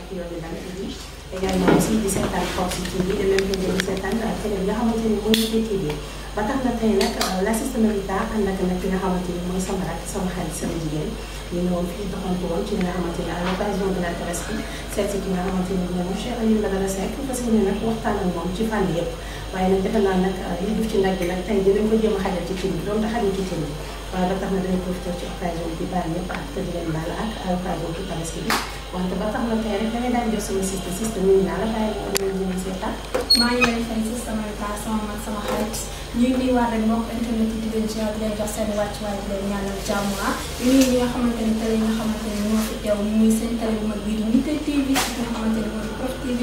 patriote de Dame TV également aussi di seetaan Force TV de même que di seetaan télé bi nga xamante ni mooy Nitte TV ba tax na tey nag l'assistant militaire ànd ak nag ki nga xamante ni mooy sama rakk sama xarit sama jigéen ñu ñëwoon fii doxantu woon ci li nga xamante ni à l'occasion de la Tabaski seet si ki nga xamante ni moom Cheikh Alioune Badara Seck parce que nag waxtaan ak moom ci fànn yëpp waaye nag defe naa nag li def ci nag bi nag tey dinañ ko jéem a xajal ci cin bi doon xajal ci cin bi waaye ba tax na dinañ profité ci occasion bi baal ñëpp ak di leen baal ak à l'occasion ci Tabaski bi wante ba tax na tey rek damay daan jox sama siste nuyu naa la bàyyi ko ñu ñu seetaan maa ngi lay fay si sama sama mag sama xarit ñu ngi nuyuwaat rek mbokk internet yi di leen ziar di leen jox seen wàccuwaay di leen ñaanal jàmm ñu ñi nga xamante ni télé yi nga xamante ni ñoo fi teew muy seen télé bu mag bii di Nitte TV si nga xamante ni mooy Prof TV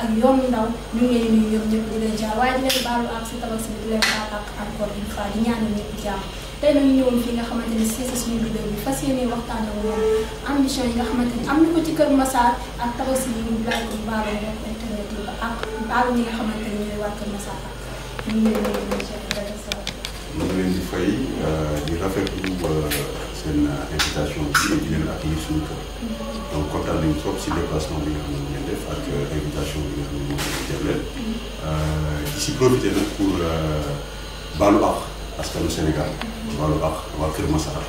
ak Yoonu Ndaw ñu ngi leen nuyu ñoom ñëpp di leen ziar waaye di leen baalu ak si Tabaski bi di leen baal ak encore une fois di ñaanal ñëpp jàmm tey nag ñu ñëwoon fii nga xamante ni si suñu vidéo bi fas yéene waxtaan ak moom ambition yi nga xamante ni am na ko ci Kër Massar ak Tabaski yi ñu laaj ko baalu mbokk internet yi ba ak baalu ñi nga xamante ni ñooy waa Kër Massar ñu ngi leen di fay di rafetlu seen invitation bi di leen accueillir suñu kër donc kontaan nañu trop si déplacement bi nga xam ne ngeen def ak invitation bi nga xam ne moom lañu jagleel di si profité nag pour baalu àq askanu Sénégal baalu àq waa Kër Massar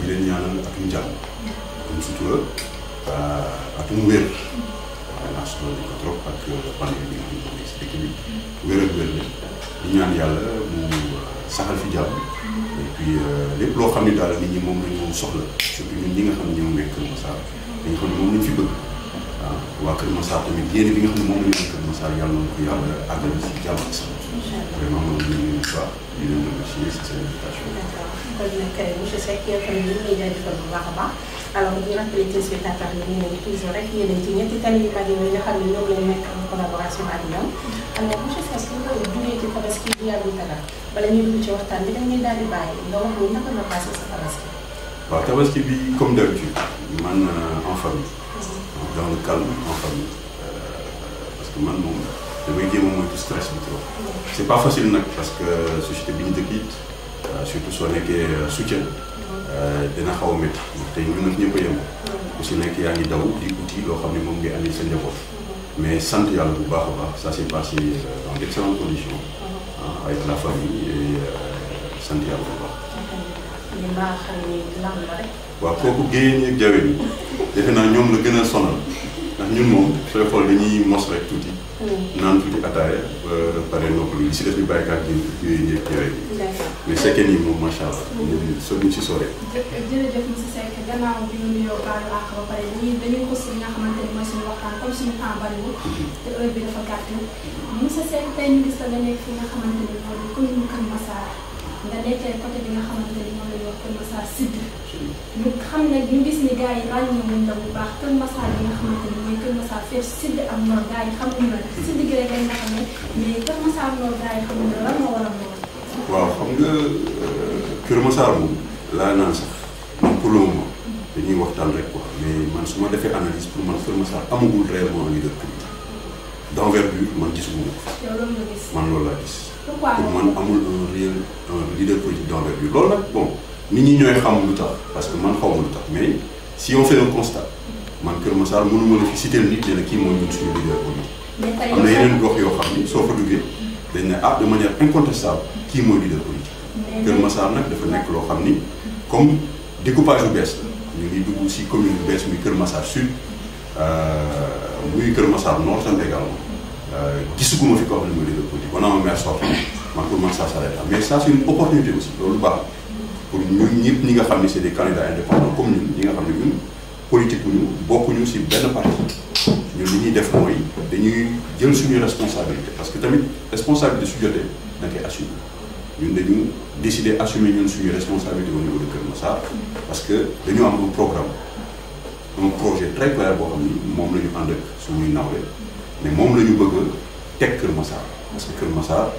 di leen ñaanal atum jàmm atum sutura atum wér waaye naa soxla di ko trop ak pandémie bi nga xam ne si dëkk bi wér ak wér la di ñaan yàlla mu saxal fi jàmm et puis lépp loo xam ne daal nit ñi moom la ñu soxla surtout ñun ñi nga xam ne ñoom nekk Kër Massar dañu xam ne moom lañ fi bëgg waaw waa Kër Massar tamit yéene bi nga xam ne moom la ñu am Kër Massar yàlla na ko yàlla àggal si jàmm ak sax vraiment moom la ñu baax di leen remercier si seen invitation. d'accord kon nag monsieur Seck yow tamit ñu ngi lay jaajëfal bu baax a baax alors di rappeler téléspectateurs yi ñu ngi toujours rek yéen ci ñetti télé yu mag yi nga xam ne ñoom lañ nekk en collaboration ak ñoom alors monsieur Seck nga jugee ci Tabaski bi yàggul dara bala ñuy dugg ci waxtaan bi dañ lay daal di bàyyi nga wax ni naka nga passé sa Tabaski. waaw Tabaski bi comme d'habitude man en famille. dans le calme en famille parce que man moom damay jéem a moytu stress bi trop. c'est pas facile nag parce que société bi ñu dëkk it surtout soo nekkee soutien dina xaw a métti te ñun nag ñëpp a yem ku si nekk yaa ngi daw di uti loo xam ne moom ngay andi sa njaboot mais sant yàlla bu baax a baax ça s'est passé dans d'excellentes conditions avec la famille et sant yàlla bu baax. ñu baax xam ni lan la rek. waaw kooku géej ak jawe bi defe naa ñoom la gën a sonal ndax ñun moom sooy xool dañuy mos rek tuuti. naan tuuti ataaya ba pare noppalu li si def ñu bàyyi kaat yooyu njëkk jawe bi. mais sekkee nii moom macha allah. ñu si sore. jërëjëf monsieur Seck gannaaw bi ñu nuyoo baalu àq ba pare dañuy xus li nga xamante ni mooy suñu waxtaan comme suñu temps bariwul. te heure bi dafa gàtt. monsieur Seck tey ñu gis nga nekk fi nga xamante ni moo di commune Kër Massar nga nekkee côté bi nga xamante ni moom la ñuy wax Kër Massar Sud. ñu xam ne ñu gis ni gars yi ràññee wuñ la bu baax Kër Massar bi nga xamante ni mooy Kër Massar fépp Sud ak Nord gars yi xamuñu la Sud gi rek lañ nga xam ne mais Kër Massar Nord gars yi xamuñu la lan moo waral loolu. waaw xam nga Kër Massar moom laa naan sax man pour le moment dañuy waxtaan rek quoi mais man su ma defee analyse pour man Kër Massar amagul réellement leader politique d'envergure man gisuma ko. yow loolu nga gis. man loolu laa gis. pourquoi pour man amul un leader politique d'envergure loolu nag bon nit ñi ñooy xam lu tax parce que man xaw ma lu tax mais si on fait un constat man Kër Massar mënuma la fi citer nit ne la kii mooy ñun suñu leader politique. am na yeneen gox yoo xam ni soo fa duggee dañ ne de manière incontestable kii mooy leader politique. Kër Massar nag dafa nekk loo xam ni comme découpage bu bees la ñu ngi dugg si commune bu bees muy Kër Massar Sud muy Kër Massar Nord tam également gisuguma fi koo xam ne mooy leader politique on a un maire sortant man pour man ça s'arrête là mais ça c'est une opportunité aussi loolu baax pour ñun ñëpp ñi nga xam ne c'est des candidats indépendants comme ñun ñi nga xam ne ñun politique bu ñu bokkuñu si benn parti ñun li ñuy def mooy dañuy jël suñu responsabilité parce que tamit responsabilité su jotee da nga koy assumer ñun dañu décider assumer ñun suñu responsabilité au niveau de Kër Massar parce que dañu am un programme un projet très clair boo xam ni moom la ñu ànd ak suñuy nawle mais moom la ñu bëgg a teg Kër Massar parce que Kër Massar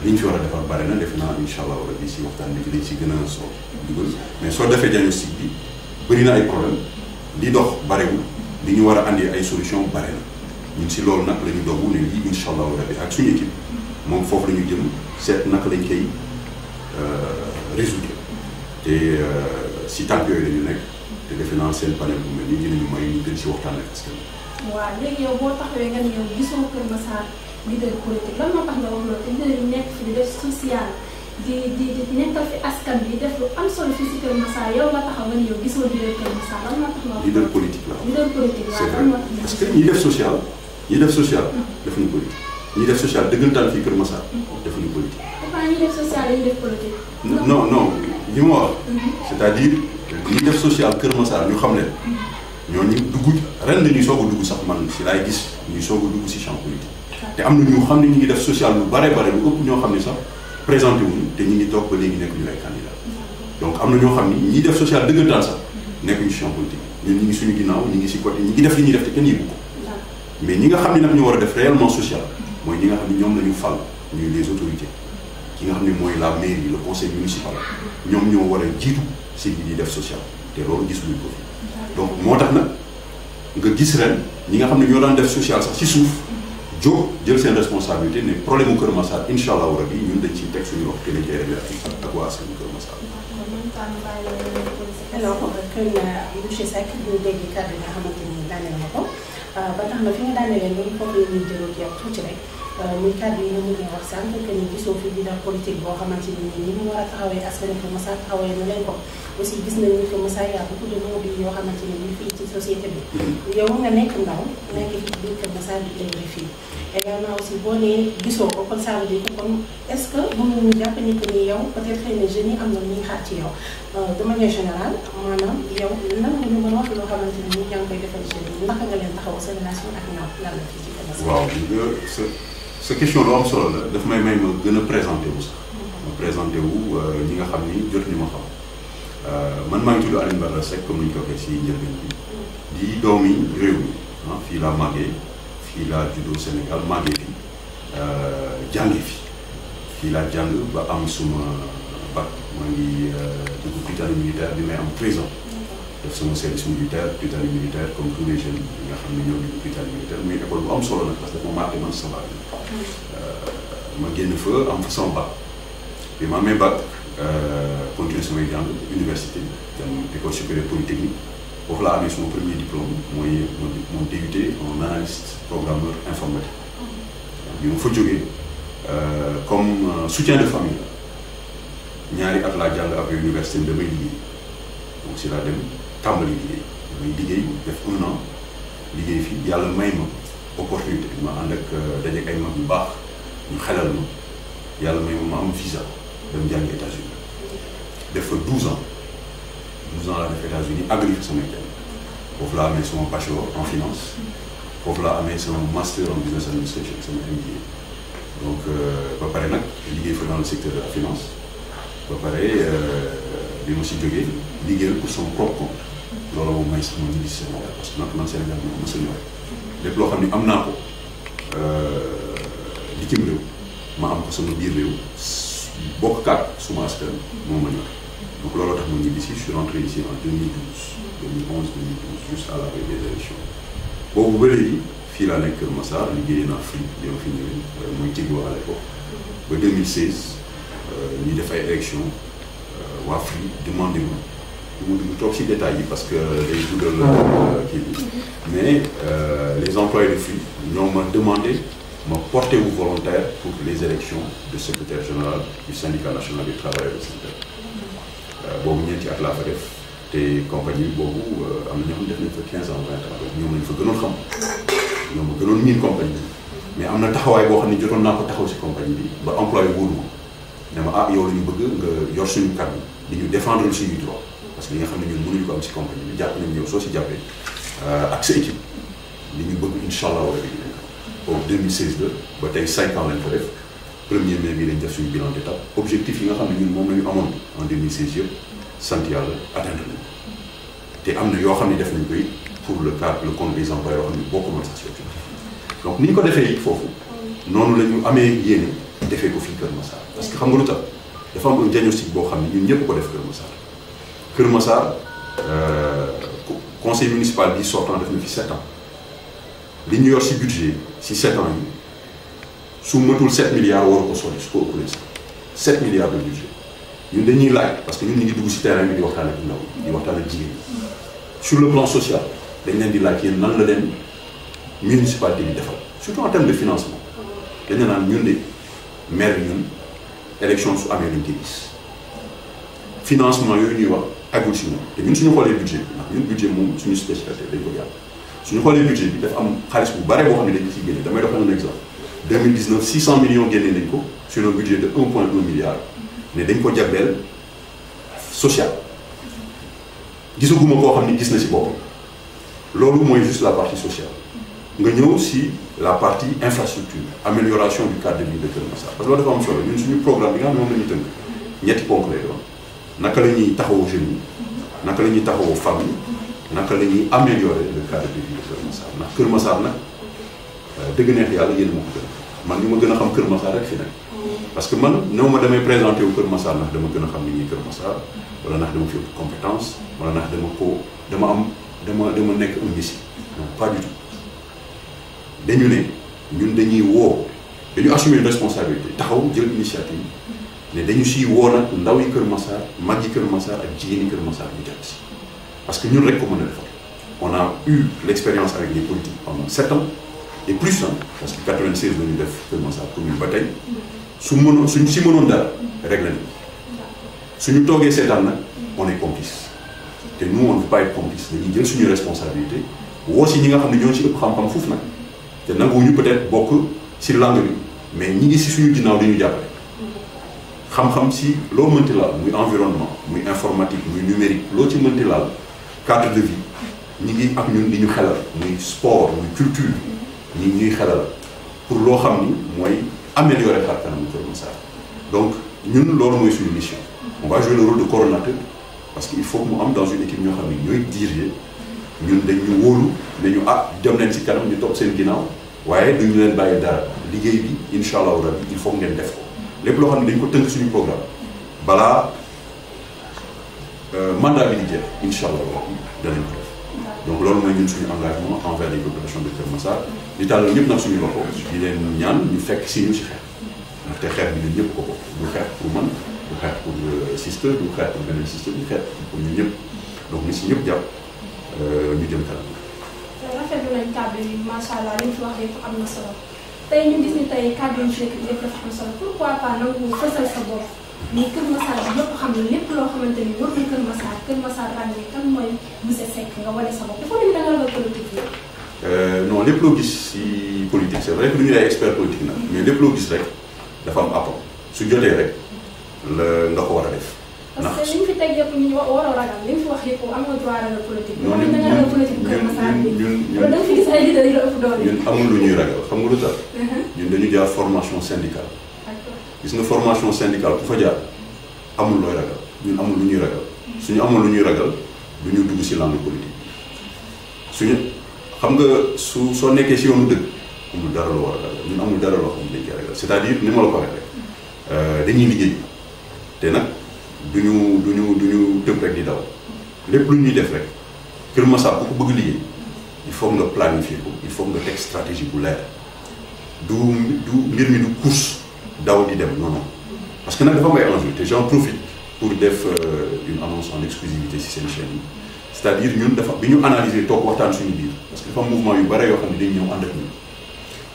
li ñu fi war a defar bare na defe naa incha allah wala bi si waxtaan bi dañ si gën a soo dugal mais soo defee diagnostic bi bëri na ay problème li dox barewul li ñu war a andi ay solution bare na ñun si loolu nag la ñu dogu ne lii incha allah wala bi ak suñu équipe moom foofu la ñu jëm seet naka lañ koy résoudre te si tànk yooyu la ñu nekk te defe naa seen panel bu mel nii dinañu may ñu gën si waxtaan ak askan waaw léegi yow boo taxawee nga ne yow gisoo Kër Massar leader politique lan moo tax nga wax loolu te leader yi nekk fi di def social di nekkal fi askan bi def lu am solo fii si Kër Massar yow nga taxaw nga ne yow gisoo leader Kër Massar lan moo tax nga wax. leader politique la. leader politique waaw lan moo tax nga. parce que ñi def social defuñu politique ñi def social dëggantaan fii Kër Massar defuñu politique. pourquoi ñi def social dañuy def politique. non li ma wax. c'est-à-dire ñi def social Kër Massar ñu xam leen. ñooñu dugg ren la ñuy soog a dugg sax man si laay gis ñuy soog a dugg si champ politique. te am na ñu xam ne ñu ngi def social lu bare lu ëpp ñoo xam ne sax présenté wuñu te ñu ngi toog ba léegi nekk ñu ay candidat donc am na ñoo xam ni ñiy def social dëggantaan sax nekkuñu si champ politique ñun ñu ngi suñu ginnaaw ñu ngi si côté ñu ngi def li ñuy def te kenn yëgu ko mais ñi nga xam ne nag ñu war a def réellement social mooy ñi nga xam ne ñoom la ñu fal ñuy les autorités ki nga xam ne mooy la mairie le conseil municipal ñoom ñoo war a jiitu si li di def social te loolu gis luñ ko fi donc moo tax nag nga gis ren ñi nga xam ne ñoo daan def social sax ci suuf jóg jël seen responsabilité ne problème mu Kër Massar incha allahu rabi ñun dañ ciy teg suñu wax te dañ koy réglé ak waa askan Kër Massar. alors kon monsieur Seck ñu dégg kàddu yi nga xamante ni daaneel na ko ba tax na fi nga daanelee loolu foofu la ñuy jëloon yow tuuti rek muy kàddu yi nga mujjee wax sànq que ni gisoo fi leader politique boo xamante ni mu war a taxawee askan Kër Massar taxawee na leen ko aussi gis nañu que Moussa y a beaucoup de monde yoo xamante ni fii ci société bi yow nga nekk ndaw nekk fii ci biir Kër Massar di leen fii également aussi boo nee gisoo ko kon ça veut dire que kon est-ce que mënuñu jàpp ni que ni yow peut-être xëy na jeunes yi am na lu ñuy xaar ci yow de manière générale maanaam yow nan nga ñu mën a wax loo xamante ni yaa ngi koy defal jeunes yi naka nga leen taxaw sa relation ak ñoom lan la fii ci Kër Massar. waaw sa question lu am solo la daf may ma gën a présenté wu sax. ma présenté wu ñi nga xam ni jot ñu ma xam man maa ngi tudd Alioune Badara Seck comme ni ñu ko waxee si njëlbeen bi di doomi réew mi fii laa màggee fii laa juddoo Sénégal màggee fi jànge fi fii laa jàng ba am suma bac maa ngi dugg Prytanée militaire bi may am 13 ans def sama service militaire Prytanée militaire comme tous les jeunes yi nga xam ne ñoo ngi Prytanée militaire muy école bu am solo nag parce que dafa marqué man sama bac ma génn fa am fa sama bac bi ma amee bac continuer samay jàng université dem école supérieure polytechnique foofu laa amee sama premier diplôme mooy mon DUT en analyste programmeur informatique bi ma fa jógee comme soutien de famille ñaari at laa jàng après université bi damay liggéey donc si laa dem tàmbali liggéey damay liggéey def 1 an liggéey fii yàlla may ma opportunité ma ànd ak dajeeg ay mag yu baax ñu xelal ma yàlla may ma am visa dem jàngi États-Unis def fa 12 ans laa def États-Unis àggali fa samay jàng foofu laa amee sama bachelor en finance foofu laa amee sama master en business administration sama MBA donc ba pare nag liggéey fa dans le secteur de la finance ba pare bi ma si jógee liggéeyal pour sama propre compte loolu moom may sax ma ñibbi si Sénégal parce que nag man Sénégal moom ma sa ñëwee lépp loo xam ne am naa ko bitim réew ma am ko sama biir réew bokk kaat suma askan moo ma ñor donc looloo tax ma ñibbi si je suis rentré ici en 2011 juste à la veille des élections boobu ba léegi fii laa nekk Kër Massar liggéey naa Free bi ma fi ñëwee mooy Tigo à l'époque ba 2016 ñuy def ay élections waa Free demandé ma du ma toog ci détails yi parce que day dugal kii bi mais les employés de Free ñoo ma demandé ma porté wu volontaire pour les élections de secrétaire général du syndicat national des travailleurs de Sénégal boobu ñeenti at laa fa def te compagnie boobu am na ñoo xam ne def nañ fa 15 ans 20 ans donc ñoom lañ fa gënoon xam ñoom ma gënoon miin compagnie bi mais am na taxawaay boo xam ne jotoon naa ko taxaw si compagnie bi ba employé wóolu ma ne ma yow la ñu bëgg nga yor suñu kàddu di ñu défendre suñuy droit parce que li nga xam ne ñun mënuñu ko am si compagnie bi jàpp nañ yow soo si jàppee ak sa équipe li ñu bëgg incha allah wala dinañ ko boobu 2016 la ba tey 5 ans lañ ko def 1er mai bi lañ def suñu bilan d'étape objectif yi nga xam ne ñun moom la ñu amoon en 2016 yëpp sant yàlla atteindre nañ te am na yoo xam ne def nañ koy pour le cadre le compte des emplois yoo xam ne bokk na sax si objectif donc ni ñu ko defee it foofu noonu la ñu amee yéene defee ko fii Kër Massar parce que xam nga lu tax dafa am un diagnostic boo xam ne ñun ñëpp ko def Kër Massar conseil municipal bi sortant def na fi 7 ans li ñu yor si budget si 7 ans yi su matul 7 milliards war ko sori su ko ëppalee sax 7 milliards de budget ñun dañuy laaj parce que ñun ñu ngi dugg si terrain bi di waxtaan ak ndaw di waxtaan ak jigéen ñi sur le plan social dañ leen di laaj yéen nan la leen municipalité bi defal surtout en termes de financement dañu naan ñun de maire bi ñun élection su amee luñ koy gis financement yooyu ñuy wax agul si ñun te ñun suñu xoolee budget bi ndax ñun budget moom suñu spécialité dañ ko jàpp suñu xoolee budget bi dafa am xaalis bu bare boo xam ne dañu ciy génne damay doxal un exemple 2019 600 millions génne nañ ko sur un budget de 1,1 milliard ne dañ ko jagleel social gisaguma koo xam ne gis na si boppam loolu mooy juste la partie sociale nga ñëw si la partie infrastructure amélioration du cadre de vie de Kër Massar parce que loolu dafa am solo ñun suñu programme bi nga xam ne moom la ñuy tënk ñetti ponk lay doon naka la ñuy taxawoo jeunes yi naka la ñuy taxawoo femmes yi naka la ñuy améliorer le cadre de vie de Kër Massar ndax Kër Massar nag dëgg neex yàlla yéen a ma ko gën man ñu ma gën a xam Kër Massar rek fi nekk parce que man néew ma damay présenté wu Kër Massar ndax dama gën a xam ni ñuy Kër Massar wala ndax dama fi compétence wala ndax dama nekk un messie non pas du tout dañu ne ñun dañuy woo dañu assumer une responsabilité taxaw jël initiative ne dañu siy woo nag ndaw yi Kër Massar mag yi Kër Massar ak jigéen yi Kër Massar ñu jàpp si parce que ñun rek ko mën a defar on a eu l'expérience avec les politiques pendant 7 ans et plus parce que 96 la ñu def Kër Massar commune ba tey suñ si mënoon dara réglé nañu suñu toogee seetaan nag on est complice te nous on ne veut pas être complice dañuy jël suñu responsabilité woo si ñi nga xam ne ñoo ci ëpp xam-xam foofu nag te nanguwuñu peut-être bokk si langue bi mais ñi ngi si suñu ginnaaw di ñu jàppale xam-xam si loo mënti laal muy environnement muy informatique muy numérique loo ci mënti laal cadre de vie ñi ngi ak ñun di ñu xelal muy sport muy culture ñi ñuy xelal pour loo xam ni mooy améliorer xar kanamu Kër Massar donc ñun loolu mooy suñu mission on va jouer le rôle de coordonnateur parce que il faut que mu am dans une équipe ñoo xam ne ñooy diriger ñun dañu wóolu nañu dem leen si kanam ñu topp seen ginnaaw waaye duñu leen bàyyi dara liggéey bi incha allahu rabbi il faut ngeen def ko lépp loo xam ne dañ ko tënk suñu programme balaa mandat bi di jeex incha allahu rabbi danañ ko def donc loolu mooy ñun suñu engagement envers les populations de Kër Massar di tàllal ñëpp nag suñu loxo di leen ñaan ñu fekk si ñu si xeex ndaxte xeex bi ñun ñëpp ko bokk du xeex pour man du xeex pour sister du xeex pour beneen sister du xeex pour ñu ñëpp donc ni si ñëpp jàpp ñu jëm kanam. rafetlu nañ kàddu yi macha allah li ñu fi wax yëpp am na solo tey ñu gis ni tey kàddu yi ci nekk yëpp dafa am solo pourquoi pas nangu fësal sa bopp mais Kër Massar bi yëpp xam ne lépp loo xamante ni war na Kër Massar ràññee kan mooy monsieur Seck nga wane sa bopp dafa da nga la politique yi. non lépp loo gis si politique c'est vrai que du ñu ay expert politique nag mais lépp loo gis rek dafa am apport su jotee rek la nga ko war a def. parce que li ñu fi teg yëpp ñu war a ragal li ñu fi wax yëpp am nga droit ragal politique. non ñun da nga ragal politique Kër Massar bi ñun da nga fi gis ay leaders yu la ëpp doole. ñun amul lu ñuy ragal xam nga lu tax. ñun dañu jaar formation syndicale. gis nga formation syndicale ku fa jaar amul looy ragal ñun amul lu ñuy ragal suñu amul lu ñuy ragal du ñu dugg si langue politique suñu xam nga soo nekkee si yoonu dëgg amul dara loo war a ragal ñun amul dara loo xam ne dañ koy ragal c'est-à-dire ni ma la ko waxee rek dañuy liggéey te nag duñu tëb rek di daw lépp lu ñuy def rek Kër Massar ku ko bëgg liggéey il faut nga planifier ko il faut nga teg stratégie bu leer du mbir mi du course daw di dem non parce que nag dafa am ay enjeu te j'en profite pour def une annonce en exclusivité si seen chaîne yi c'est-à-dire ñun dafa bi ñu analyser toog waxtaan suñu biir parce que dafa am mouvement yu bare yoo xam ne dañ ñëw ànd ak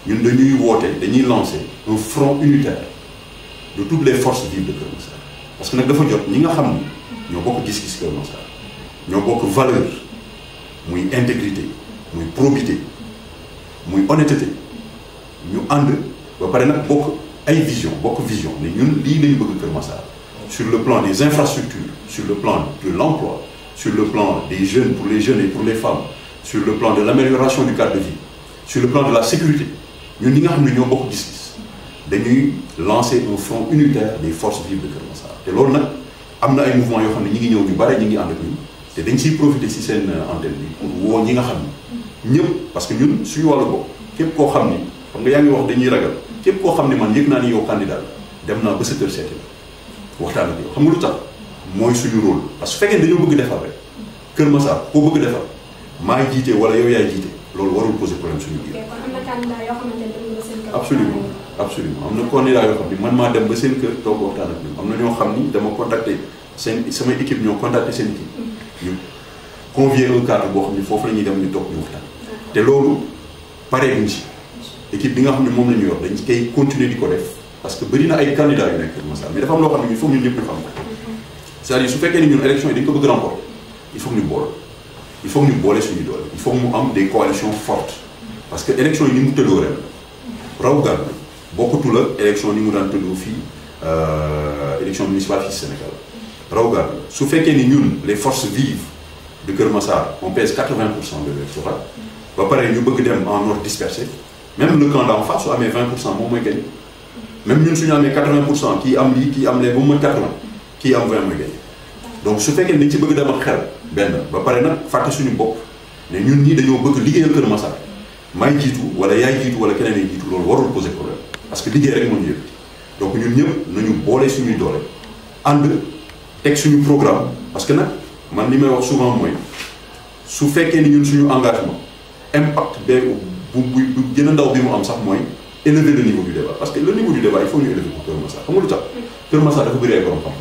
ñun dañuy woote dañuy lancer un front unitaire de toutes les forces vives de Kër Massar parce que nag dafa jot ñi nga xam ni ñoo bokk gis-gis Kër Massar ñoo bokk valeur muy intégrité muy probité muy honnêteté ñu ànd ba pare nag bokk ay vision ne ñun lii lañu bëgg Kër Massar sur le plan des infrastructures sur le plan de l'emploi sur le plan des jeunes pour les jeunes et pour les femmes sur le plan de l'amélioration du cadre de vie sur le plan de la sécurité ñun ñi nga xam ne ñoo bokk gis-gis dañuy lancer un front unitaire des forces vives de Kër Massar te loolu nag am na ay mouvements yoo xam ne ñi ngi ñëw ñu bare ñi ngi ànd ak ñun te dañ siy profiter si seen antenne bi pour woo ñi nga xam ni ñëpp parce que ñun suñu wàllu bopp képp koo xam ni xam nga yaa ngi wax dañuy ragal képp koo xam ne man yëg naa ni yow candidat dem naa ba sa kër seeti la waxtaan ak yow xam nga lu tax mooy suñu rôle parce que fekkee dañoo bëgg defar rek Kër Massar koo bëgg defar maa jiite wala yow yaay jiite loolu warul poser problème suñu biir. kon am na candidat yoo xamante ne dem nga seen kër. absolument am na candidat yoo xam ni man maa dem ba seen kër toog waxtaan ak ñoom am na ñoo xam ni dama contacter sama équipe ñoo contacter seen équipe ñu convier un cadre boo xam ni foofu la ñuy dem ñu toog ñu waxtaan te loolu pare buñ si équipe bi nga xam ne moom la ñu yor dañ koy continuer di ko def parce que bëri na ay candidats yu nekk Kër Massar mais dafa am loo xam ne il faut ñun ñëpp ñu xam ko c'est-à-dire su fekkee ni ñun élection yi dañ ko bëgg remporter il faut que ñu boole suñu doole il faut mu am des coalitions fortes parce que élection yi ni mu tëddoo ren raw gàll bokkatu la élection ni mu daan tëddoo fii élection municipale fii Sénégal raw gàll su fekkee ni ñun les forces vives de Kër Massar on pèse 80% de l'électorat ba pare ñu bëgg dem en ordre dispersé même le camp d'en face su amee 20% moom mooy gagné même ñun suñu amee 80% kii am lii kii am lee ba mu mën 80 kii am 20 mooy gagné donc su fekkee dañ ci bëgg dem ak xel benn ba pare nag fàtte suñu bopp ne ñun ñii dañoo bëgg liggéeyal Kër Massar may jiitu wala yaay jiitu wala keneen ay jiitu loolu warul poser problème parce que liggéey rek moo ñu yëkkati donc ñun ñëpp nañu boole suñuy doole ànd teg suñu programme parce que nag man li may wax souvent mooy su fekkee ni ñun suñu engagement impact bu gën a ndaw bi mu am sax mooy élever le niveau du débat parce que le niveau du débat il faut ñu élever ko Kër Massar xam nga lu tax Kër Massar dafa bëri ay borom xam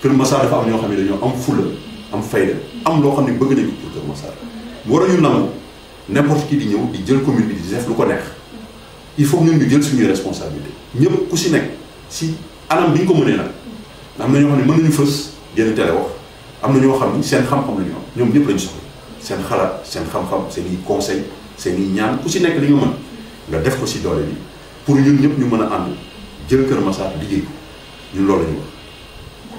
Kër Massar dafa am ñoo xam ne dañoo am fulla am fayda am loo xam ne bëgg nañu pour Kër Massar waruñu nangu n'importe qui di ñëw di jël commune bi di def lu ko neex il faut ñun ñu jël suñuy responsabilité ñëpp ku si nekk si anam bi ñu ko mënee nag am na ñoo xam ne mën nañu fës génn télé wax am na ñoo xam ni seen xam-xam la ñu am ñoom ñëpp lañu soxla seen xalaat seen xam-xam seen i conseil seen i ñaan ku si nekk li nga mën nga def ko si doole bi pour ñun ñëpp ñu mën a ànd jël Kër Massar liggéey ko ñun loolu la ñu wax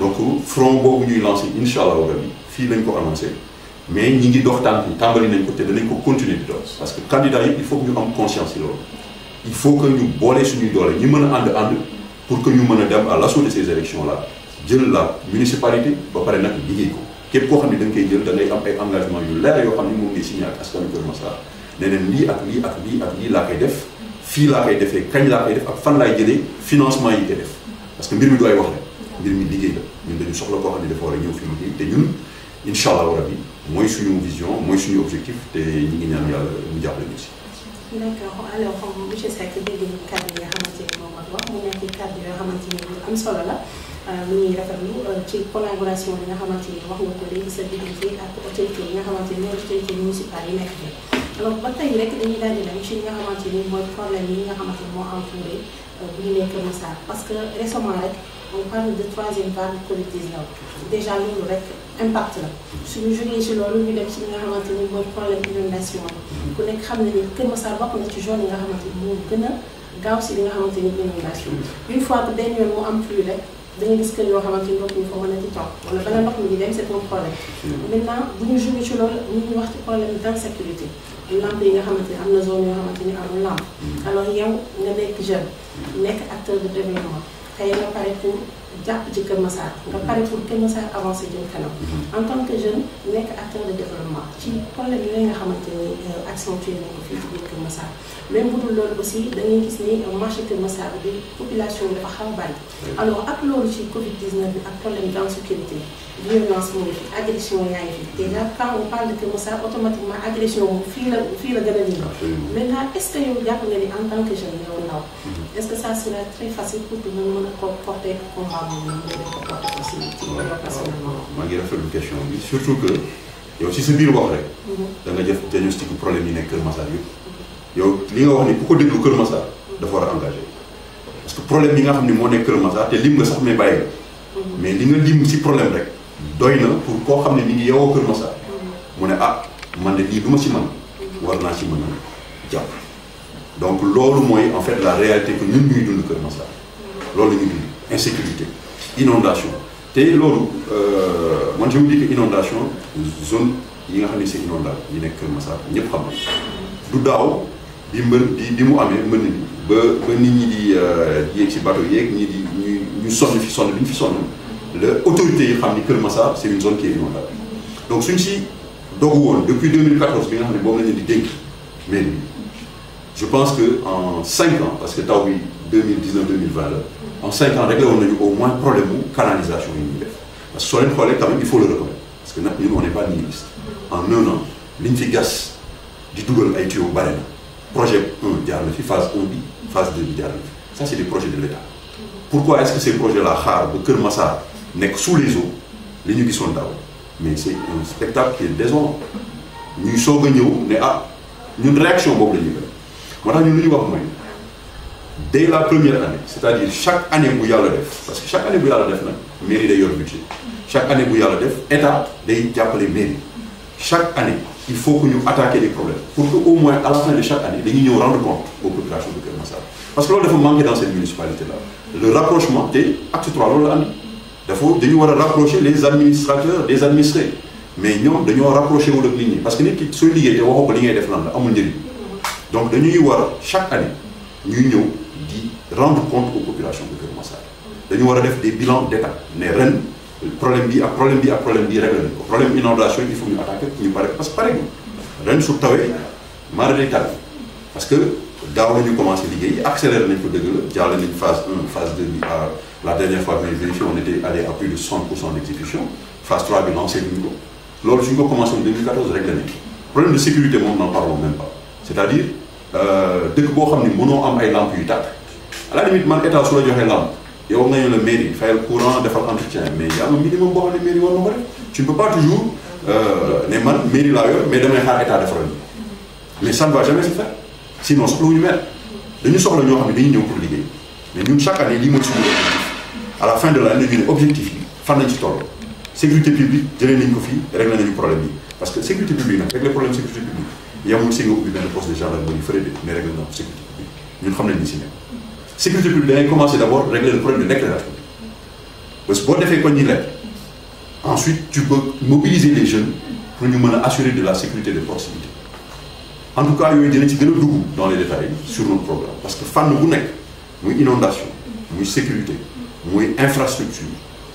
donc front boobu ñuy lancé incha allah rabbi fii lañ ko annoncé mais ñi ngi dox tànk yi tàmbali nañ ko te danañ ko continuer di dox parce que candidat yi il faut que ñu am conscience ci loolu il faut que ñu boole suñuy doole ñi mën a ànd pour que ñu mën a dem à l'assaut de ces élections là jël la municipalité ba pare nag liggéey ko képp koo xam ne da nga koy jël da ngay am ay engagement yu leer yoo xam ne moom ngay signé ak askanu Kër Massar ne leen lii ak lii ak lii ak lii laa koy def fii laa koy defee kañ laa koy def ak fan laay jëlee financement yi koy def parce que mbir mi du ay wax rek mbir mi liggéey la ñun dañu soxla koo xam ne dafa war a ñëw fi liggéey te ñun incha allah rabbi mooy suñu vision mooy suñu objectif te ñu ngi ñaan yàlla mu jàppale ñu si. d'accord alors monsieur Seck dégg nañu kàddu yi nga xamante ni moom ak wax mu nekk kàddu yoo xamante ni lu am solo la mu ñuy rafetlu ci collaboration bi nga xamante ni wax nga ko léegi sa diggante ak autorité yi nga xamante ni mooy autorité municipale yi nekk fi alors ba tey rek dañuy daal di dem ci li nga xamante ni mooy problème yi nga xamante ni moo entouré bu ñu nekk Kër Massar parce que récemment rek on parle de troisième vague Covid-19 déjà loolu rek impact la suñu jógee ci loolu ñu dem ci li nga xamante ni mooy problème inondation ku nekk xam na ni Kër Massar bokk na ci zone yi nga xamante ni moo gën a gaaw si li nga xamante ni inondation une fois que benn yoon mu am pluie rek da nga gis kër yoo xamante ni ndox mi fa mën a ci toog wala bala ndox mi di dem c'est un problème maintenant bu ñu jógee ci loolu ñu ngi wax ci problème d'insécurité lamp yi nga xamante ni am na zone yoo xamante ni amul lamp alors yow nga nekk jeune nekk acteur de développement tey nga pare pour jàpp ci Kër Massar nga pare pour Kër Massar avancer jëm kanam en tant que jeune nekk acteur de développement ci problème yooyu nga xamante ni accentué nañ ko fii ci biir Kër Massar même bu dul loolu aussi da ngay gis ni marché Kër Massar bi population bi dafa xaw a bari alors ak loolu ci Covid-19 bi ak problème d'insécurité violence moo ngi fi agression yaa ngi fi déjà quand on parle de Kër Massar automatiquement agression moom fii la gën a nii maintenant est-ce que yow jàpp nga ni en tant que jeune yow ndaw est-ce que ça sera très facile pour que nga mën a ko porter combat boobu noonu nga ko porter aussi ci yow personnellement. maa ngi rafetlu question bi surtout que yow ci sa biir wax rek. da nga def diagnostic problème yi nekk Kër Massar yëpp. yow li nga wax ni ku ko déglu Kër Massar dafa war a engagé parce que problème yi nga xam ne moo nekk Kër Massar te lim nga sax mais bàyyi nga. mais li nga lim ci problème rek doy na pour koo xam ne mi ngi yeewoo Kër Massar mu ne ah man de lii du ma ci mën war naa ci mën a jàpp donc loolu mooy en fait la réalité que ñun ñuy dund Kër Massar loolu la ñuy dund insécurité inondation te loolu man je me dis que inondation zone yi nga xam ne c'est inondable yi nekk Kër Massar ñëpp xam na du daaw bi mu amee mën na ni ba nit ñi di yéeg ci bateau yeeg ñii di ñu sonn fi sonn bi ñu fi sonn la autorités yi xam ni Kër Massar c'est une zone qui est inondable donc suñ si dogu woon depuis 2014 bi nga xam ne boobu la ñu di dénk mais je pense que en 5 ans parce que taw bi 2019 2020 la en 5 ans réglé woon nañu au moins problème mu canalisation yi ñuy def parce que soo leen xoolee quand même il faut le reconnaître parce que nag ñun on n'est pas nihiliste en 1 an liñ fi gas di dugal ay tuyaux bare na projet 1 jaar na fi phase 1 bi phase 2 bi jaar na fi ça c'est des projets de l'État pourquoi est-ce que ces projets là xaar ba Kër Massar nekk sous les eaux li ñu gisoon daaw mais c'est un spectacle qui est désolant ñuy soog a ñëw ne ah ñun réaction boobu la ñuy def moo tax ñun lu ñu wax mooy dès la première année c'est-à-dire chaque année bu yàlla def parce que chaque année bu yàlla def nag mairie day yor budget chaque année bu yàlla def état day jàppale mairie chaque année il faut que ñu attaquer les problèmes pour que au moins à la fin de chaque année dañuy ñëw rendre compte aux populations de Keur Massar parce que loolu dafa manqué dans cette municipalité là le rapprochement te acte 3 loolu la andi dafa dañu war a rapprocher les administrateurs des administrés mais ñoom dañoo rapproché wul ak nit ñi parce que nit ki sooy liggéey te waxoo ko li ngay def lan la amul njëriñ donc dañuy war chaque année ñuy ñëw di rendre compte aux populations de Keur Massar dañu war a def des bilans d'état ne ren problème bi ak problème bi ak problème bi réglé nañ ko problème inondation il faut ñu attaquer ñu pare parce que pare ñu ren su tawee mara day tàgg parce que daaw la ñu commencé liggéey accéléré nañ ko dëgg la jàll nañ phase 1 phase 2 bi à la dernière fois bi vérifié on était allé à plus de 60% d'exécution phase 3 bi lancé nañ ko loolu suñ ko commencé en 2014 réglé nañ ko problème de sécurité moom n'en parlons même pas c'est-à-dire dëkk boo xam ne mënoo am ay lampes yu tàkk à la limite man état su la joxee lampe yow nga ñu la mairie fayal courant defal entretien mais y a un minimum boo xam ne mairie war na ko def tu ne peux pas toujours ne man mairie laa yor mais damay xaar état defaral mais ça ne va jamais se faire sinon soxlawuñu maire dañu soxla ñoo xam ne dañuy ñëw pour liggéey mais ñun chaque année lii mooy suñu objectif à la fin de l'année ñu ne objectif yi fan lañ ci toll sécurité publique jëlee nañ ko fii réglé nañu problème yi parce que sécurité publique nag régler problème sécurité publique yamul si nga ubbi benn poste de gendarmerie frais de mais réglé na sécurité publique ñun xam nañ ni si nekk sécurité publique da ngay commencer d'abord régler le problème de l'éclairage public parce que boo defee ko ñi lekk ensuite tu peux mobiliser les jeunes pour ñu mën a assurer de la sécurité de proximité en tout cas yooyu dina ci gën a dugg dans les détails sur notre programme parce que fànn bu nekk muy inondation muy sécurité muy infrastructure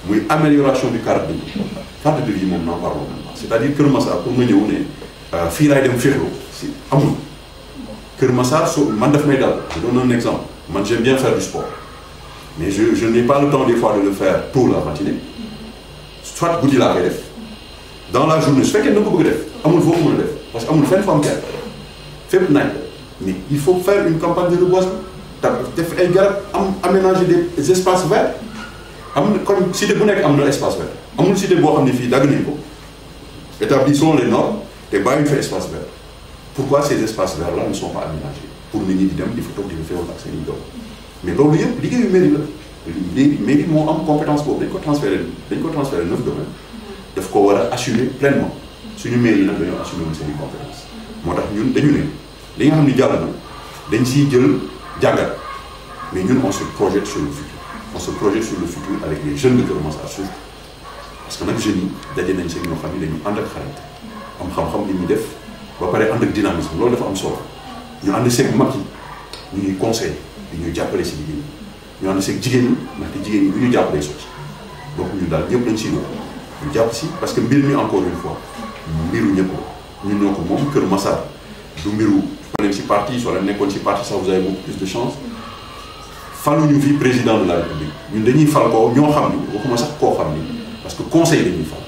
muy amélioration du cadre de vie moom n'en parlons même pas c'est-à-dire Keur Massar pour nga ñëw ne fii laay dem féexloo si amul Keur Massar man daf may dal je donne un exemple man j'aime bien faire du sport mais je n'ai pas le temps des fois de le faire tôt la matinée soit guddi laa koy def dans la journée su fekkee na ko bëgg def amul foo ko mën a def parce que amul fenn fa am kenn fépp naaj mais il faut faire une campagne de reboisement def ay garab am aménager des espaces verts am na comme cité bu nekk am na espace vert amul cité boo xam ne fii dagg nañ ko établissons les normes te bàyyi fa espace vert pourquoi ces espaces verts là ne sont pas aménagés pour nit ñi di dem di fa toog di fa feewal ak seen i doom mais loolu yëpp liggéeyu mairie la léegi mairie moo am compétence boobu dañ ko transféré 9 domaines daf ko war a assumer pleinement suñu mairie yi nag dañoo assumer woon seen i compétence moo tax ñun dañu ne li nga xam ne jàll na dañ siy jël jàngat mais ñun on se projette sur le futur on se projette sur le futur avec les jeunes de Keur Massar surtout parce que nag jeunes yi daje nañ seen ñoo xam ne dañu ànd ak xarit am xam-xam li ñuy def ba pare ànd ak dynamisme loolu dafa am solo ñu ànd seeg mag yi ñu ñuy conseil di ñuy jàppale si liggéey ñu ànd seeg jigéen ñi ndaxte jigéen ñi bu ñu jàppalee sotti donc ñun daal ñëpp lañ siy woo ñu jàpp si parce que mbir mi encore une fois mbiru ñëpp la ñun ñoo ko moom Keur Massar du mbiru nekk si parti soo leen nekkoon si parti sax vous avez beaucoup plus de chance faluñu fi président de la république ñun dañuy fal ko ñoo xam ni waxuma sax koo xam ni parce que conseil dañuy fal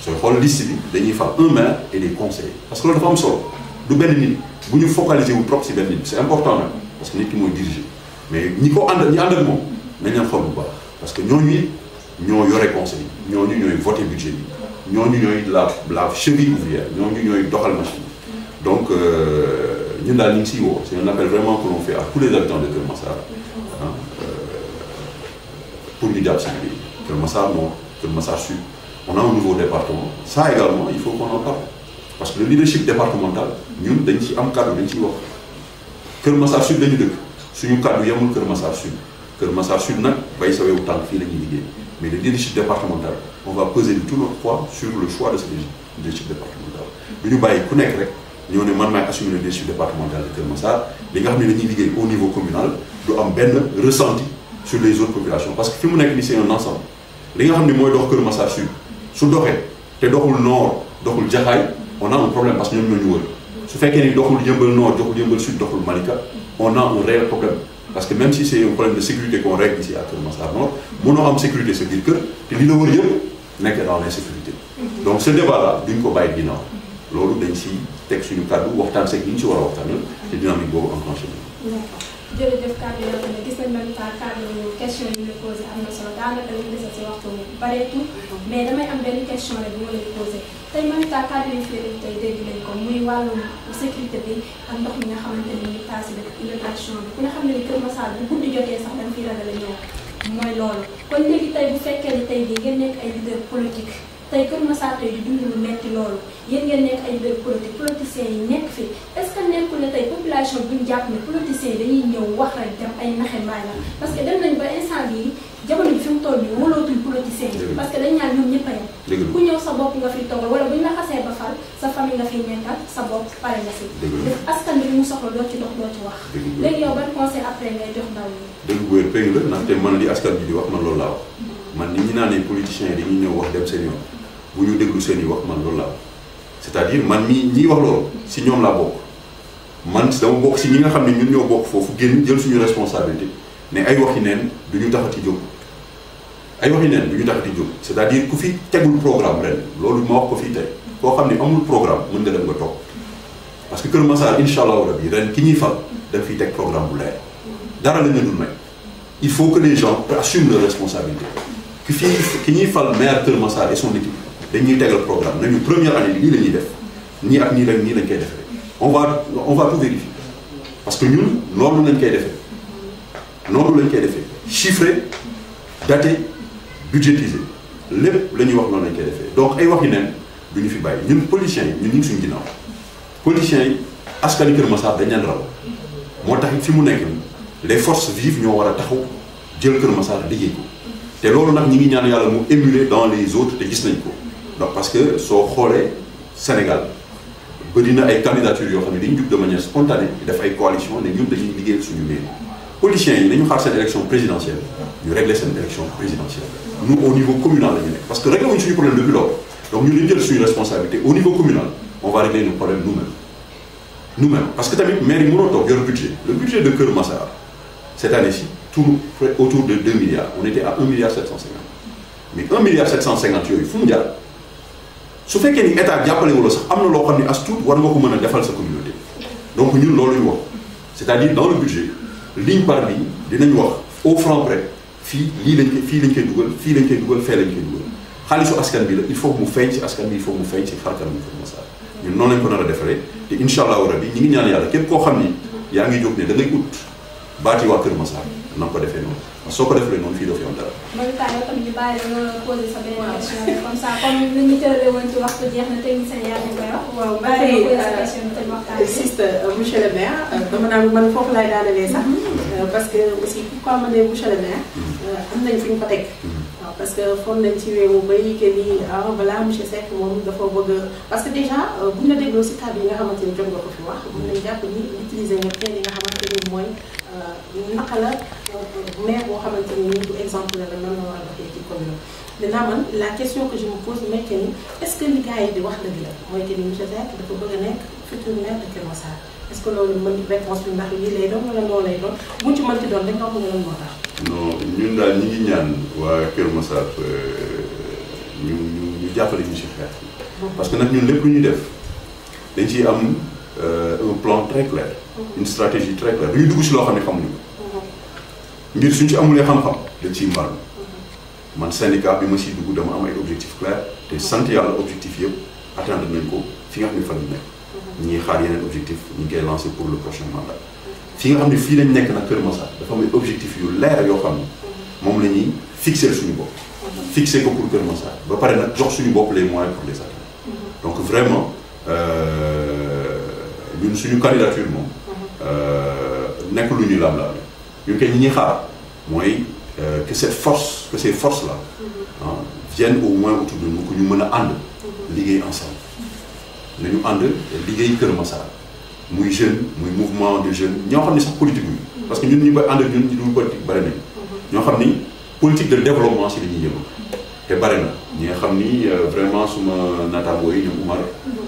sooy xool liste bi dañuy fal un maire et des conseillers parce que loolu dafa am solo du benn nit bu ñu focaliser wu trop si benn nit c'est important nag parce que nit ki mooy diriger mais ñi ko ànd ñi ànd ak moom nañ leen xool bu baax parce que ñooñu ñoo yore conseil ñooñu ñooy voter budget bi ñooñu ñooy la cheville ouvrière ñooñu ñooy doxal machine donc ñun daal ñu ngi siy woo c'est un appel vraiment que l'on fait à tous les habitants de Keur Massar pour ñu jàpp si biir Keur Massar Nord Keur Massar Sud on a un nouveau département ça également il faut qu'on en parle parce que le leadership départemental ñun dañ ci am kàddu dañ ciy wax Keur Massar Sud lañu dëkk suñu kàddu yemul Keur Massar Sud Keur Massar Sud nag bay sa wewu tànk fii la ñuy liggéey mais le leadership départemental on va peser de tout notre poids sur le choix de ce leadership départemental du ñu bàyyi ku nekk rek ñoo ne man maay assumer le leadership départemental de Keur Massar li nga xam ne dañuy liggéey au niveau communal du am benn ressenti sur les autres populations parce que fi mu nekk nii c'est un ensemble li nga xam ne mooy dox Keur Massar Sud su doxee te doxul nord doxul Jaxaay on a un problème parce que ñoom ñoo ñu wër su fekkee ni doxul Yeumbeul Nord doxul Yeumbeul Sud doxul Malika on a un réel problème parce que même si c'est un problème de sécurité qu'on règle ici à Keur Massar Nord mënoo am sécurité sa biir kër te li la wër yëpp nekk dans l'insécurité donc ce débat là duñ ko bàyyi ginnaaw loolu dañ si teg suñu kàddu waxtaan seeg yi ñu si war a waxtaanal te dynamique boobu enclenché jërëjëf kàddu yoo xam ne gis nañ même pas kàddu question yi ñu posé am na solo daanaka li ñu dese si waxtu bareetul mais damay am benn question rek bu ma lay posé tey même pas kàddu yi fii tey dégg nañ ko muy wàllum sécurité bi ak ndox mi nga xamante ni ñu passé bi inondation bi ku nga xam ne ni Kër Massar bu guddi jotee sax dañ fiy ragal a ñëw mooy loolu kon léegi tey bu fekkee ni tey bii ngeen nekk ay leader politique tey Kër Massar tey di dund lu metti loolu yéen ngeen nekk ay leader politique politiciens yi nekk fi est-ce que nekkul ne tey population bi ñu jàpp ne politiciens yi dañuy ñëw wax rek dem ay naxe mbaay la parce que dem nañ ba instant bii jamono bi fi mu toll nii wóolootul politiciens yi parce que dañ ñaan ñoom ñëpp a yem ku ñëw sa bopp nga fiy toogal wala buñ la xasee ba fal sa famille nga fiy nekkal sa bopp pare nga si def askan bi li mu soxla doo ci dox doo ci wax léegi yow ban conseil après ngay jox ndaw yi dëgg bu wér péng la ndaxte man li askan bi di wax man loolu laa wax man nit ñi naa ne politiciens yi dañuy ñëw wax dem seen yoon bu ñu déglu seen i wax man loolu laa c'est-à-dire man ñi wax loolu si ñoom laa bokk man dama bokk si ñi nga xam ne ñun ñoo bokk foofu génn jël suñu responsabilité ne ay waxi neen du ñu taxati jóg ay waxi neen du ñu taxati jóg c'est-à-dire ku fi tegul programme ren loolu ma wax ko fii tey koo xam ne amul programme mën nga dem nga toog parce que Kër Massar incha allahu rabi ren ki ñuy fal da fiy teg programme bu leer dara lañ leen dul may il faut que les gens assument leur responsabilité ki ñuy fal maire Kër Massar et son équipe dañuy tegal programme nañu première année bi lii la ñuy def nii ak nii rek nii lañ koy defee on va tout vérifier parce que ñun noonu lañ koy defee chiffré daté budgétisé lépp la ñuy wax noonu lañ koy defee donc ay wax yu neen du ñu fi bàyyi ñun politiciens yi ñun ñu ngi suñu ginnaaw politiciens yi askani Kër Massar dañ leen raw moo tax fi mu nekk les forces vives ñoo war a taxaw jël Kër Massar liggéey ko te loolu nag ñi ngi ñaan yàlla mu émuler dans les autres te gis nañ ko donc parce que soo xoolee Sénégal bëri na ay candidatures yoo xam ne dañu jug de manière spontanée def ay coalition ne ñun dañuy liggéeyal suñu mairie politiciens yi nañu xaar seen élection présidentielle ñu régler seen élection présidentielle nous au niveau communal la ñu nekk parce que réglé wuñu suñu problème depuis lors donc ñu dañu jël suñu responsabilité au niveau communal on va régler nos problèmes nous-mêmes parce que tamit maire yi mënoo toog yor budget le budget de Kër Massar cette année-ci tourne autour de 2 milliards on était à 1 milliard 750 mais 1 milliard 750 yooyu fu mu jaar su fekkee ni état jàppale wala sax am na loo xam ne as tuut war nga ko mën a defal sa communauté donc ñun loolu ñu wax c'est-à-dire dans le budget ligne par ligne dinañ wax au franc près fii lañ koy dugal fii lañ koy dugal fee lañ koy dugal xaalisu askan bi la il faut mu feeñ ci askan bi il faut mu feeñ ci xarkanam Kër Massar ñun noonu lañ ko nar a defaree te incha allahu rabi ñi ngi ñaan yàlla képp koo xam ni yaa ngi jóg ne da ngay ut baati waa Kër Massar na nga ko defee noonu soo ko defee noonu fii doo fi am dara. mooy tax yow tamit ñu bàyyi la nga posé sa benn question comme ça comme ni ñu tëralee woon ci waxtu jeex na technicien yaa ngi koy wax. waaw siste monsieur le maire dama naan man foofu laay daanalee sax parce que aussi pourquoi ma ne monsieur le maire am nañ fu ñu ko teg waaw parce que foog nañ ci réewu bay que ni voilà monsieur Seck moom dafa bëgg parce que déjà bu ñu la dégloo si kàddu yi nga xamante ni jot nga ko fi wax mën nañ jàpp ni utiliser nga kenn yi nga xamante ni mooy naka la maire boo xamante ni du exemple la nan la war a doxee ci commune maintenant man la question que je me pose mooy que ni est-ce que li gars yi di wax dëgg la mooy que ni monsieur Seck dafa bëgg a nekk futur maire de Kër Massar est-ce que loolu mën réponse bi ndax lii lay doon wala noonu lay doon bu ci mënti doon dañ ko wax lan moo tax. non ñun daal ñi ngi ñaan waa Kër Massar ñu jàppale ñu si xeex parce que nag ñun lépp lu ñuy def dañ ciy am un plan très clair une stratégie très claire du ñu dugg si loo xam ne xamuñu ko mbir suñ ci amulee xam-xam dañ ciy mbaal man syndicat bi ma siy dugg dama am ay objectifs clairs te sant yàlla objectif yëpp atteindre nañ ko fi nga xam ne fan ñu nekk ñii xaar yeneen objectif ñu ngi koy lancé pour le prochain mandat fi nga xam ne fii lañ nekk nag Kër Massar dafa am ay objectifs yu leer yoo xam ne moom la ñuy fixer suñu bopp fixer ko pour Kër Massar ba pare nag jox suñu bopp les moyens pour les atteindre donc vraiment ñun suñu candidature moom nekk lu ñuy laam-laam ñun kay ñi ñuy xaar mooy que ces forces là viennent au moins autour de nous que ñu mën a ànd liggéey ensemble nañu ànd liggéey Kër Massar muy jeune muy mouvement de jeunes ñoo xam ne sax politique bi parce que ñun ñu ba ànd ak ñun ñu dul politique bari nañ ñoo xam ni politique de développement si la ñuy yëngu te bari na ñi nga xam ni vraiment suma naataangoo yi ñoom Oumar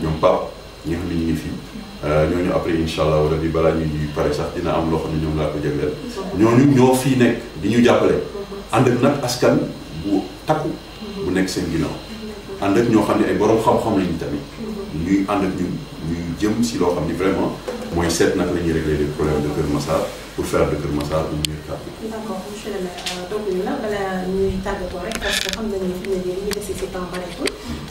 ñoom Pape ñi nga xam ne ñu ngi fii ñooñu après incha allah rabi balaa ñuy pare sax dina am loo xam ne ñoom laa ko jagleel ñooñu ñoo fii nekk di ñu jàppale ànd ak nag askan bu takku bu nekk seen ginnaaw ànd ak ñoo xam ne ay borom xam-xam lañu tamit ñuy ànd ak ñun ñuy jëm si loo xam ni vraiment mooy seet naka la ñuy régler les problèmes de Kër Massar pour faire de Kër Massar une meilleure carte. D'accord monsieur le maire donc ñu la balaa ñuy tàggatoo rek parce que xam nañu ne fi mu ne nii li ñu dese si temps bareetul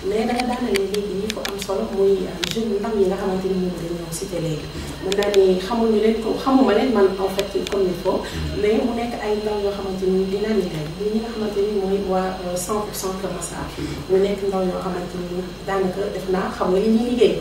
mais da nga daanaka léegi nii fu am solo muy jeune ndaw yi nga xamante ni moom dañu ñëw cité léegi. mën naa ni xamuñu leen ko xamuma leen man en fait comme il faut mais mu nekk ay ndaw yoo xamante ni dynamique lañ ñi nga xamante ni mooy waa 100% Kër Massar. ñu nekk ndaw yoo xamante ni daanaka def naa xam nga li ñuy liggéey.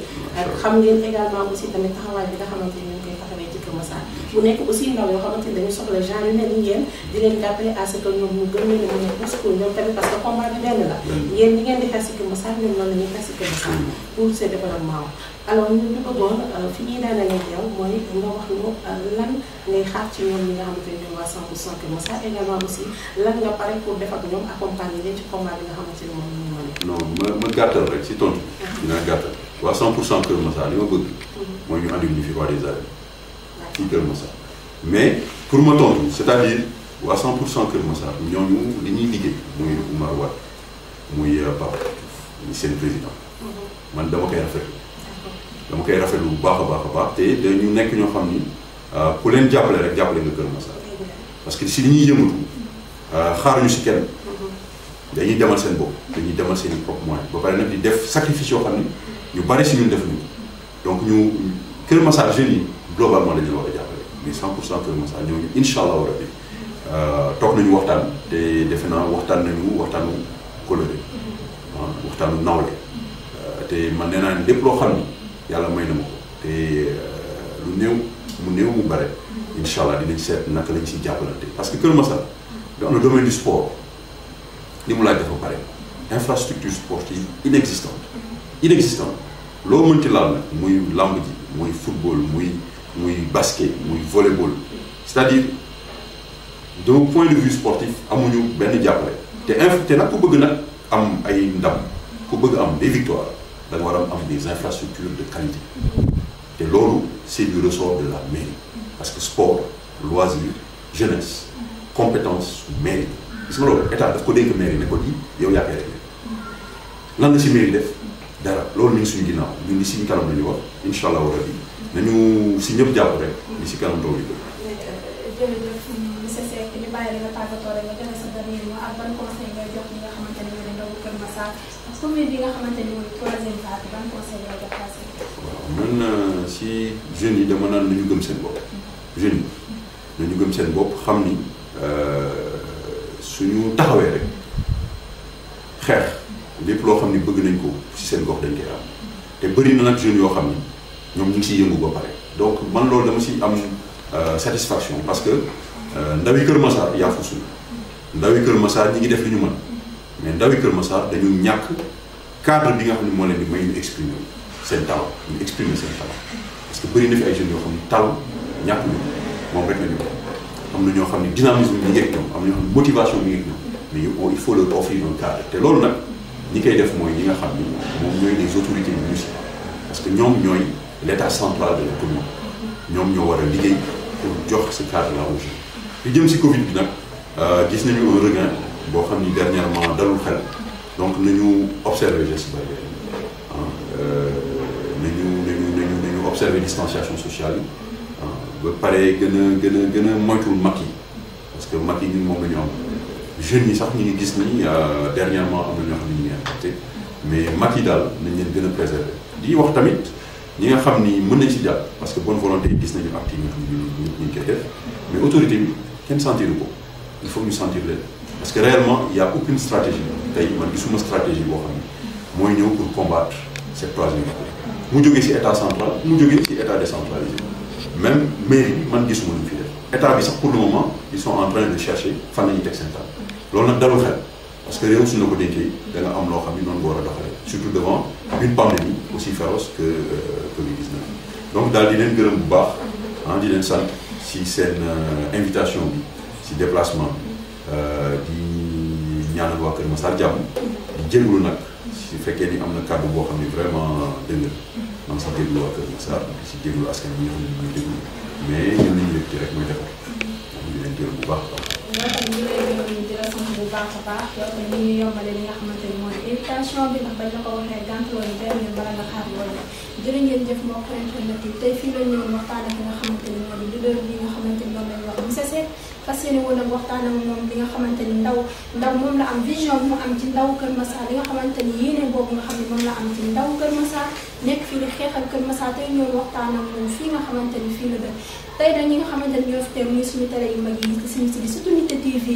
xam ngeen également aussi tamit taxawaay bi nga xamante ni ñu ngi koy taxawee ci Kër Massar. mu nekk aussi ndaw yoo xamante ni dañu soxla genre yu mel ni ngeen di leen jàppale à ce que ñoom ñu gën leen a mën a pousse pour ñoom tamit parce que combat bi benn la. yéen ñi ngeen di xeex si Kër Massar ñoom noonu la ñuy xeex si Kër Massar pour ce développement. alors ñu bëggoon fi ñuy daanalee yow mooy nga wax ñu lan ngay xaar ci ñoom ñi nga xamante ni ñoom waa 100% Kër Massar également aussi lan nga pare pour def ak ñoom accompagner leen ci combat bi nga xamante ni moom la ñu mën. non ma gàttal rek si tontu. dinaa gàttal waa 100% Kër Massar li ma bëgg. mooy ñu andil ñu fi roi des arènes. fii Kër Massar mais pour ma tontu c'est-à-dire waa 100% Kër Massar ñooñu li ñuy liggéey muy Oumar Wade muy Pape muy seen président. man dama koy rafetlu. dama koy rafetlu bu baax a baax te dañu nekk ñoo xam ni ku leen jàppale rek jàppale nga Kër Massar parce que si li ñuy yëngatu xaaruñu si kenn dañuy demal seen bopp dañuy demal seen i propre moyen ba pare nag di def sacrifice yoo xam ni ñu bari si ñun defuñu donc ñu Kër Massar jeunes yi globalement dañu war a jàppale mais 100% Kër Massar ñooñu incha allahu rabbi toog nañu waxtaan te defe naa waxtaan nañu waxtaanu coloré waxtaanu nawle te man nee naa ne lépp loo xam ni yàlla may na ma ko te lu néew mu bare incha allah dinañ seet naka lañ siy jàppalante parce que Kër Massar dans le domaine du sport li mu laaj dafa bare infrastructure sportive inexistante loo mënti laal nag muy lamb ji muy football muy basket muy volleyball c'est-à-dire d'un point de vue sportif amuñu benn jàppale te nag ku bëgg nag am ay ndam ku bëgg am des victoires da nga war a am des infrastructures de qualité te loolu c'est du ressort de la mairie parce que sport loisir jeunesse compétence mairie gis nga loolu état daf ko dénk mairie ne ko di yow yaa koy réglé lan la si mairie def dara loolu ñu ngi suñu ginnaaw ñun li si kanam la ñu wax incha allah rabi nañu si ñëpp jàpp rek li si kanam taw yi ko. jërëjëf monsieur Seck ñu bàyyi la nga tàggatoo rek nga joxe sa dernier mot ak ban conseil ngay jox ñi nga xamante ne ñoo ndaw Kër Massar ak commune bi nga xamante ne mooy troisième phase ban conseil ngay jox passé. waaw man si jeunes yi dama naan nañu gëm seen bopp. jeunes yi nañu gëm seen bopp xam ni suñu taxawee rek xeex lépp loo xam ni bëgg nañ ko si seen gox dañ koy am te bëri na nag jeunes yoo xam ni ñoom ñu ngi siy yëngu ba pare donc man loolu dama si am satisfaction parce que ndawi Kër Massar yaa fa suñu ndawi Kër Massar ñi ngi def li ñu mën mais ndawi Kër Massar dañu ñàkk cadre bi nga xam ne moo leen di may ñu exprimer seen talent ñu exprimer seen talent parce que bëri na fi ay jeunes yoo xam ne talent ñàkk ñu moom rek nañu ko am na ñoo xam ne dynamisme bi ngi ak ñoom am na ñoo xam ne motivation bi ngi ak ñoom mais il faut leur offrir un cadre te loolu nag ñi koy def mooy ñi nga xam ni moom ñooy les autorités municipales parce que ñoom ñooy l'état central de la commune ñoom ñoo war a liggéey pour jox ce cadre là au jeu li jëm si Covid bi nag gis nañu un regain boo xam ni dernièrement dalul xel donc nañu observer gestes barrières nañu observer distanciation sociale yi ba pare gën a moytuwul mag yi parce que mag yi ñun moom la ñu am jeunes yi sax ñu ngi gis ni dernièrement am na ñoo xam ne ñu ngi impacté mais mag yi daal nañ leen gën a préserver di wax tamit ñi nga xam ni mën nañ si jàpp parce que bonne volonté gis nañu acte yi nga xam ne ñu ngi koy def mais autorité bi kenn sentiru ko il faut ñu sentir leen parce que réellement il y a aucune stratégie tey man gisuma stratégie boo xam ne mooy ñëw pour combattre cette troisième vague mu jógee si état central mu jógee si état décentralisé même mairie bi man gisuma lu fi def état bi sax pour le moment ils sont en train de chercher fan la ñuy teg seen tànk loolu nag dalul xel parce que réew suñu la ko dénkee da nga am loo xam ni noonu nga war a doxalee surtout devant une pandémie aussi féroce que Covid-19 donc daal di leen gërëm bu baax di leen sant si seen invitation bi si déplacement bi di ñaanal waa Kër Massar jàmm di jégalu nag si fekkee ni am na kàddu boo xam ne vraiment dëgg la man si jégalu waa Kër Massar si jégalu askan bi nga xam ne ñuy déglu mais ñun li ñu yëkkati rek mooy defar di leen gërëm bu baax a baax. baax a baax yow tamit ñu ngi yombale li nga xamante ni mooy invitation bi ndax bañ la ko waxee gàntaloo ni benn yoon bala nga xaar loolu jërë ngeen jëf mbokk internet yi tey fii la ñëwoon waxtaan ak nga xamante ni moo di leader bi nga xamante ni moom lañ wax monsieur Seck fas yéene woon ak waxtaan ak moom li nga xamante ni ndaw moom la am vision bi mu am ci ndaw Kër Massar li nga xamante ni yéene boobu nga xam ne moom la am ci ndaw Kër Massar nekk fii di xeexal Kër Massar tey ñëw waxtaan ak moom fii nga xamante ni fii la dëkk tey nag ñi nga xamante ni ñoo fi teew muy suñu télé yu mag yi suñu si di surtout Nité TV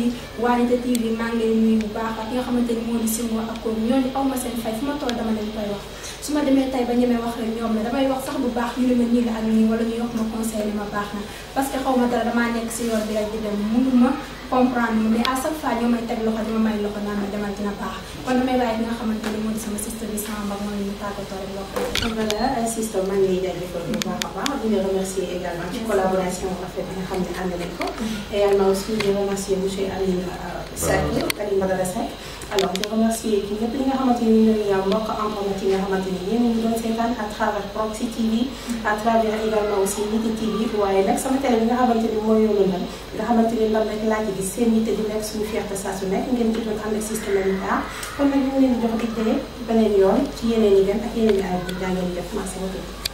waa Nité TV maa ngi leen nuyu bu baax ak ki nga xamante ni moo di Singo ak koom ñooñu aw ma seen fay fu ma toll dama leen koy wax su ma demee tey ba ñemee wax rek ñoom la damay wax sax bu baax ñu ne ma nii la ak nii wala ñu yokk ma conseil ni ma baax na parce que xaw ma dara damaa nekk si yoon bi rek di dem mënuma comprendre mais à chaque fois ñoo may teg loxo dama may loxo naan ma demal dina baax kon damay bàyyi ki nga xamante ni moo di sama sister bi sama mbag mooy ñu tàggatoo rek loo xam ne voilà sister maa ngi lay jaajëfal bu baax a baax di la remercier également ci collaboration rafet bi nga xam ne ànd nañ ko également aussi di remercier monsieur Aline Seck Aline Badara Seck alors di remercier ki ñëpp ñi nga xamante ni ñu ngi mbokk internet yi nga xamante ni yéen a ngi doon seetaan à travers Proxi TV à travers également aussi Nité TV waaye nag sama télé bi nga xamante ni mooy yoonu nag nga xamante ni lan rek laa ci gis seen yitte di nekk suñu fierté saa su nekk ngeen ci doon ànd ak systématique kon nag ñu ngi leen di jox dig daje beneen yoon ci yeneen yi gën ak yeneen yi ay bu jàngeen def merci beaucoup